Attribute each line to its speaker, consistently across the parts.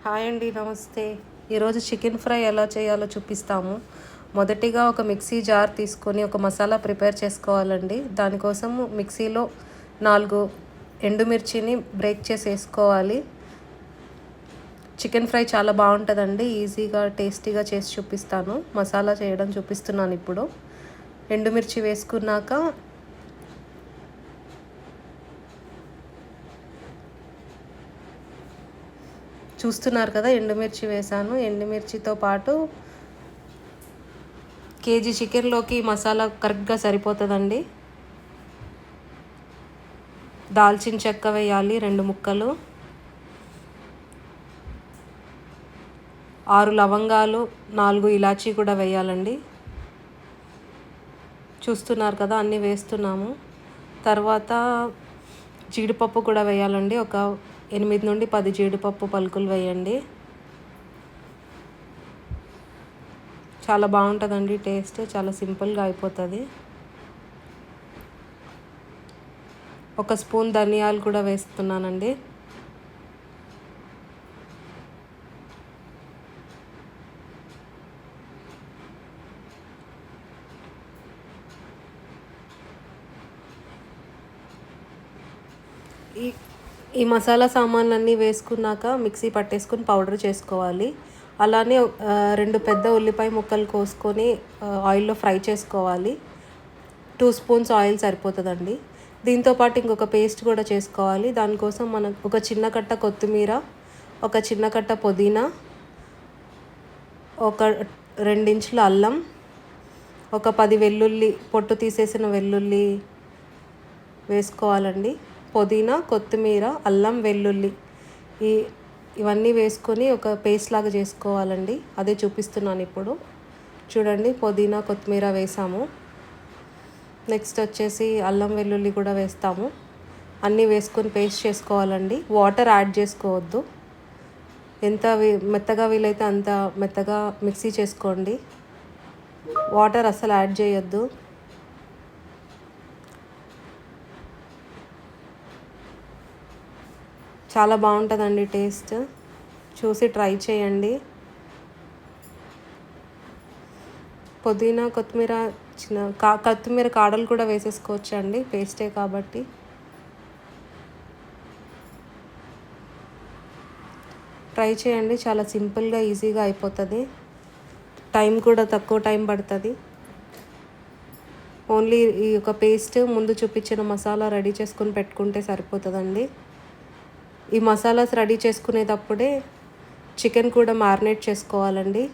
Speaker 1: Hi అండి, నమస్తే. ఈరోజు చికెన్ ఫ్రై ఎలా చేయాలో చూపిస్తాము. మొదటిగా ఒక మిక్సీ జార్ తీసుకొని ఒక మసాలా ప్రిపేర్ చేసుకోవాలండి. దానికోసం మిక్సీలో 4 ఎండుమిర్చిని బ్రేక్ చేసి వేసుకోవాలి. చికెన్ ఫ్రై చాలా బాగుంటుందండి. ఈజీగా టేస్టీగా చేసి చూపిస్తాను. మసాలా చేయడం చూపిస్తున్నాను ఇప్పుడు. ఎండుమిర్చి వేసుకున్నాక చూస్తున్నారు కదా, ఎండుమిర్చి వేసాను. ఎండుమిర్చితో పాటు కేజీ చికెన్లోకి మసాలా కరెక్ట్గా సరిపోతుందండి. దాల్చిన చెక్క వేయాలి 2 ముక్కలు, 6 లవంగాలు, 4 ఇలాచీ కూడా వేయాలండి. చూస్తున్నారు కదా, అన్నీ వేస్తున్నాము. తర్వాత జీడిపప్పు కూడా వేయాలండి. ఒక 8 నుండి 10 జీడిపప్పు పలుకులు వేయండి. చాలా బాగుంటుందండి టేస్ట్. చాలా సింపుల్గా అయిపోతుంది. 1 స్పూన్ ధనియాలు కూడా వేస్తున్నానండి. ఈ మసాలా సామాన్లన్నీ వేసుకున్నాక మిక్సీ పట్టేసుకొని పౌడర్ చేసుకోవాలి. అలానే 2 పెద్ద ఉల్లిపాయ ముక్కలు కోసుకొని ఆయిల్లో ఫ్రై చేసుకోవాలి. 2 స్పూన్స్ ఆయిల్ సరిపోతుందండి. దీంతోపాటు ఇంకొక పేస్ట్ కూడా చేసుకోవాలి. దానికోసం మనం ఒక చిన్న కట్ట కొత్తిమీర, ఒక చిన్న కట్ట పుదీనా, ఒక 2 ఇంచుల అల్లం, ఒక 10 వెల్లుల్లి, పొట్టు తీసేసిన వెల్లుల్లి వేసుకోవాలండి. పుదీనా, కొత్తిమీర, అల్లం, వెల్లుల్లి ఇవన్నీ వేసుకొని ఒక పేస్ట్ లాగా చేసుకోవాలండి. అదే చూపిస్తున్నాను ఇప్పుడు. చూడండి, పుదీనా, కొత్తిమీర వేసాము. నెక్స్ట్ వచ్చేసి అల్లం, వెల్లుల్లి కూడా వేస్తాము. అన్నీ వేసుకొని పేస్ట్ చేసుకోవాలండి. వాటర్ యాడ్ చేసుకోవద్దు. ఎంత మెత్తగా వీలైతే అంత మెత్తగా మిక్సీ చేసుకోండి. వాటర్ అస్సలు యాడ్ చేయొద్దు. చాలా బాగుంటుందండి టేస్ట్. చూసి ట్రై చేయండి. పుదీనా, కొత్తిమీర, కొత్తిమీర కాడలు కూడా వేసేసుకోవచ్చండి, పేస్టే కాబట్టి. ట్రై చేయండి. చాలా సింపుల్గా ఈజీగా అయిపోతుంది. టైం కూడా తక్కువ టైం పడుతుంది. ఓన్లీ ఈ యొక్క పేస్ట్ ముందు చూపించిన మసాలా రెడీ చేసుకొని పెట్టుకుంటే సరిపోతుందండి. ఈ మసాలాస్ రెడీ చేసుకునేటప్పుడే చికెన్ కూడా మ్యారినేట్ చేసుకోవాలండి.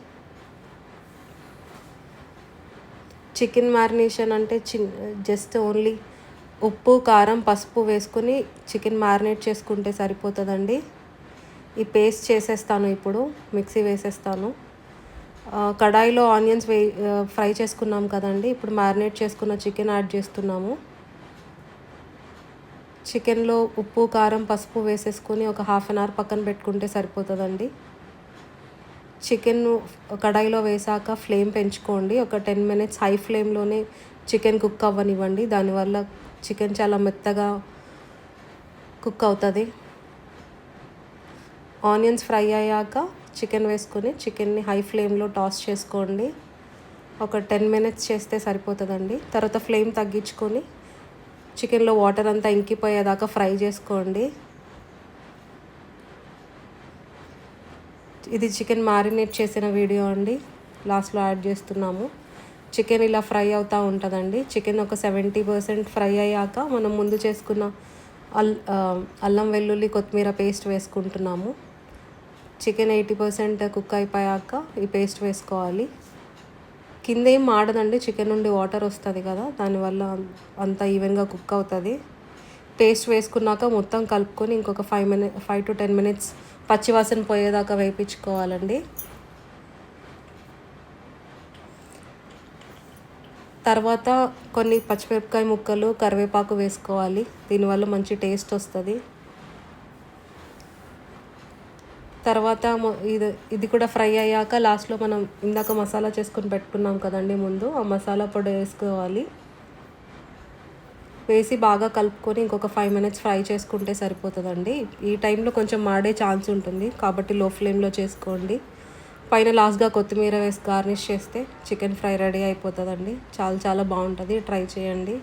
Speaker 1: చికెన్ మ్యారినేషన్ అంటే జస్ట్ ఓన్లీ ఉప్పు, కారం, పసుపు వేసుకొని చికెన్ మ్యారినేట్ చేసుకుంటే సరిపోతుందండి. ఈ పేస్ట్ చేసేస్తాను ఇప్పుడు. మిక్సీ వేసేస్తాను. కడాయిలో ఆనియన్స్ ఫ్రై చేసుకున్నాం కదండి. ఇప్పుడు మ్యారినేట్ చేసుకున్న చికెన్ యాడ్ చేస్తున్నాము. చికెన్లో ఉప్పు, కారం, పసుపు వేసేసుకొని ఒక 1/2 అవర్ పక్కన పెట్టుకుంటే సరిపోతుందండి. చికెన్ కడాయిలో వేసాక ఫ్లేమ్ పెంచుకోండి. ఒక 10 మినిట్స్ హై ఫ్లేమ్లోనే చికెన్ కుక్ అవ్వనివ్వండి. దానివల్ల చికెన్ చాలా మెత్తగా కుక్ అవుతుంది. ఆనియన్స్ ఫ్రై అయ్యాక చికెన్ వేసుకొని చికెన్ని హై ఫ్లేమ్లో టాస్ చేసుకోండి. ఒక 10 మినిట్స్ చేస్తే సరిపోతుందండి. తర్వాత ఫ్లేమ్ తగ్గించుకొని చికెన్లో వాటర్ అంతా ఇంకిపోయేదాకా ఫ్రై చేసుకోండి. ఇది చికెన్ మ్యారినేట్ చేసిన వీడియో అండి. లాస్ట్లో యాడ్ చేస్తున్నాము. చికెన్ ఇలా ఫ్రై అవుతూ ఉంటుందండి. చికెన్ ఒక 70% ఫ్రై అయ్యాక మనం ముందు చేసుకున్న అల్లం, వెల్లుల్లి, కొత్తిమీర పేస్ట్ వేసుకుంటున్నాము. చికెన్ 80% కుక్ అయిపోయాక ఈ పేస్ట్ వేసుకోవాలి. కింద ఏం మాడదండి, చికెన్ నుండి వాటర్ వస్తుంది కదా, దానివల్ల అంతా ఈవెన్గా కుక్ అవుతుంది. పేస్ట్ వేసుకున్నాక మొత్తం కలుపుకొని ఇంకొక 5 to 10 మినిట్స్ పచ్చివాసన పోయేదాకా వేయించుకోవాలండి. తర్వాత కొన్ని పచ్చిమిరపకాయ ముక్కలు, కరివేపాకు వేసుకోవాలి. దీనివల్ల మంచి టేస్ట్ వస్తుంది. తర్వాత ఇది కూడా ఫ్రై అయ్యాక లాస్ట్లో మనం ఇందాక మసాలా చేసుకొని పెట్టుకున్నాం కదండి ముందు, ఆ మసాలా పొడి వేసుకోవాలి. వేసి బాగా కలుపుకొని ఇంకొక 5 మినిట్స్ ఫ్రై చేసుకుంటే సరిపోతుందండి. ఈ టైంలో కొంచెం మాడే ఛాన్స్ ఉంటుంది కాబట్టి లో ఫ్లేమ్లో చేసుకోండి. పైన లాస్ట్గా కొత్తిమీర వేసి గార్నిష్ చేస్తే చికెన్ ఫ్రై రెడీ అయిపోతుందండి. చాలా చాలా బాగుంటుంది, ట్రై చేయండి.